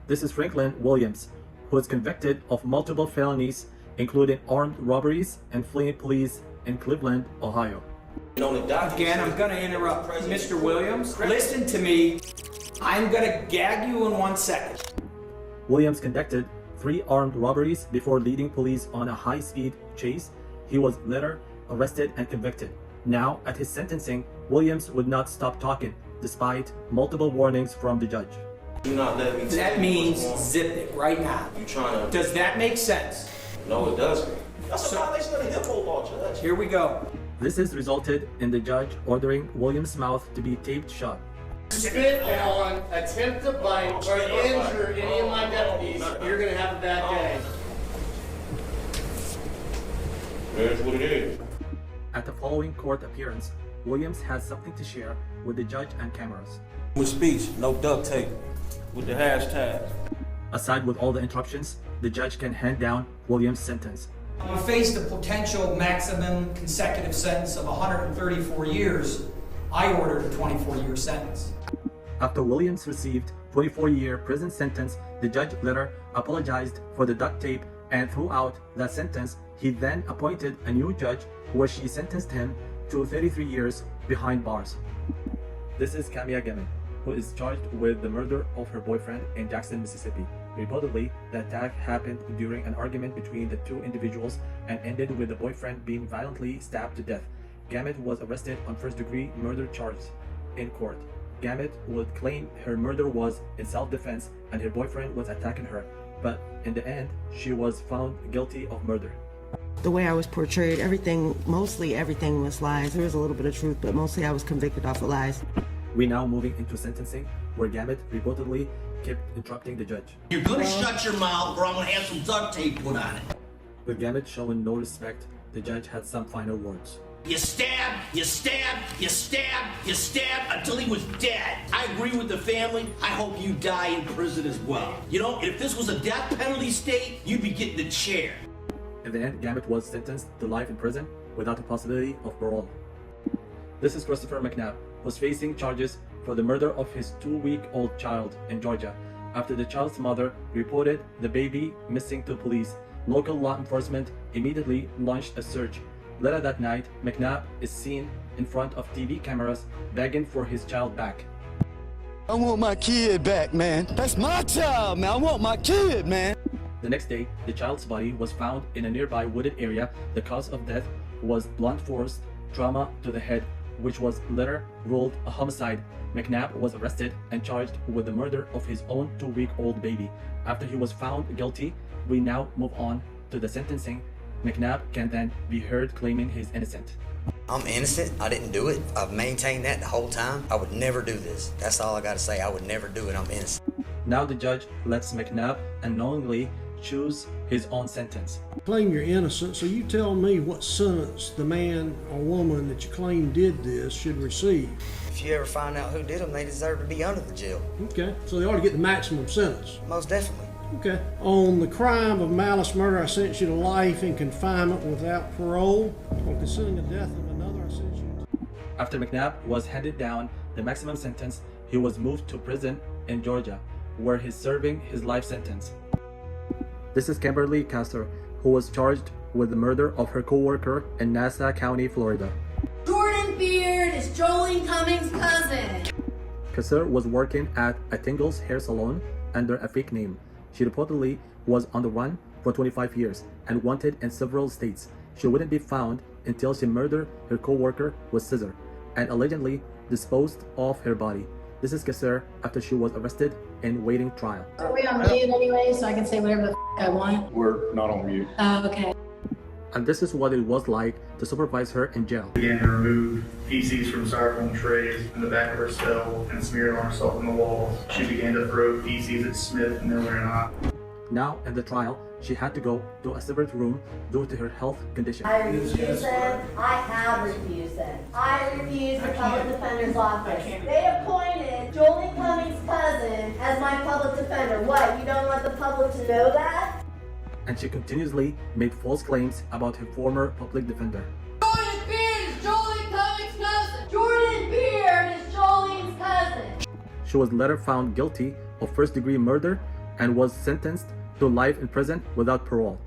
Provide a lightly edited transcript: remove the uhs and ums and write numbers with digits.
This is Franklyn Williams, who is convicted of multiple felonies, including armed robberies and fleeing police in Cleveland, Ohio. Again, I'm going to interrupt. Mr. Williams, listen to me. I'm going to gag you in 1 second. Williams conducted 3 armed robberies before leading police on a high-speed chase. He was later arrested and convicted. Now, at his sentencing, Williams would not stop talking, despite multiple warnings from the judge. Do not let me. That means zip it right now. You trying to? Does that make sense? No, it doesn't. That's a violation of the HIPAA law, Judge. Here we go. This has resulted in the judge ordering Williams' mouth to be taped shut. Spit on, attempt to bite, or injure any of my deputies, you're gonna have a bad day. Here's what it is. At the following court appearance, Williams had something to share with the judge and cameras. With speech, no duct tape, with the hashtag. Aside with all the interruptions, the judge can hand down Williams' sentence. You face the potential maximum consecutive sentence of 134 years. I ordered a 24-year sentence. After Williams received 24-year prison sentence, the judge later apologized for the duct tape, and throughout that sentence, he then appointed a new judge where she sentenced him to 33 years behind bars. This is Camia Gamet, who is charged with the murder of her boyfriend in Jackson, Mississippi. Reportedly, the attack happened during an argument between the two individuals and ended with the boyfriend being violently stabbed to death. Gamet was arrested on first-degree murder charges in court. Gamet would claim her murder was in self-defense and her boyfriend was attacking her, but in the end, she was found guilty of murder. The way I was portrayed, mostly everything was lies. There was a little bit of truth, but mostly I was convicted off of lies. We now moving into sentencing, where Gamet reportedly kept interrupting the judge. You're gonna shut your mouth or I'm gonna have some duct tape put on it. With Gamet showing no respect, the judge had some final words. You stabbed, you stabbed, you stabbed, you stabbed until he was dead. I agree with the family. I hope you die in prison as well. You know, if this was a death penalty state, you'd be getting the chair. In the end, Gamet was sentenced to life in prison without the possibility of parole. This is Christopher McNabb, who's facing charges for the murder of his 2-week-old child in Georgia after the child's mother reported the baby missing to police. Local law enforcement immediately launched a search. Later that night, McNabb is seen in front of TV cameras begging for his child back. I want my kid back, man. That's my child, man. I want my kid, man. The next day, the child's body was found in a nearby wooded area. The cause of death was blunt force trauma to the head, which was later ruled a homicide. McNabb was arrested and charged with the murder of his own 2-week-old baby. After he was found guilty, we now move on to the sentencing. McNabb can then be heard claiming he's innocent. I'm innocent. I didn't do it. I've maintained that the whole time. I would never do this. That's all I gotta say. I would never do it. I'm innocent. Now the judge lets McNabb unknowingly choose his own sentence. Claim you're innocent, so you tell me what sentence the man or woman that you claim did this should receive. If you ever find out who did them, they deserve to be under the jail. Okay, so they ought to get the maximum sentence. Most definitely. Okay. On the crime of malice murder, I sentence you to life in confinement without parole. On considering the death of another, I sentence you to... After McNabb was handed down the maximum sentence, he was moved to prison in Georgia, where he's serving his life sentence. This is Kimberly Kessler, who was charged with the murder of her co-worker in Nassau County, Florida. Jordan Beard is Jolene Cummings' cousin. Kessler was working at a Tingle's hair salon under a fake name. She reportedly was on the run for 25 years and wanted in several states. She wouldn't be found until she murdered her co-worker with scissors and allegedly disposed of her body. This is Kessler after she was arrested and waiting trial. Are we on mute anyway, so I can say whatever the I want? We're not on mute. Oh, okay. And this is what it was like to supervise her in jail. Began to remove feces from styrofoam trays in the back of her cell and smear it on herself on the walls. She began to throw feces at Smith, Miller, and I. Now, in the trial, she had to go to a separate room due to her health condition. I refuse them. I have refused them. I refuse the public defender's office. They appointed Jolene Cummings' cousin as my public defender. What, you don't want the public to know that? And she continuously made false claims about her former public defender. Jordan Beard is Jolene Cummings' cousin. Jordan Beard is Jolene's cousin. She was later found guilty of first-degree murder and was sentenced to life in prison without parole.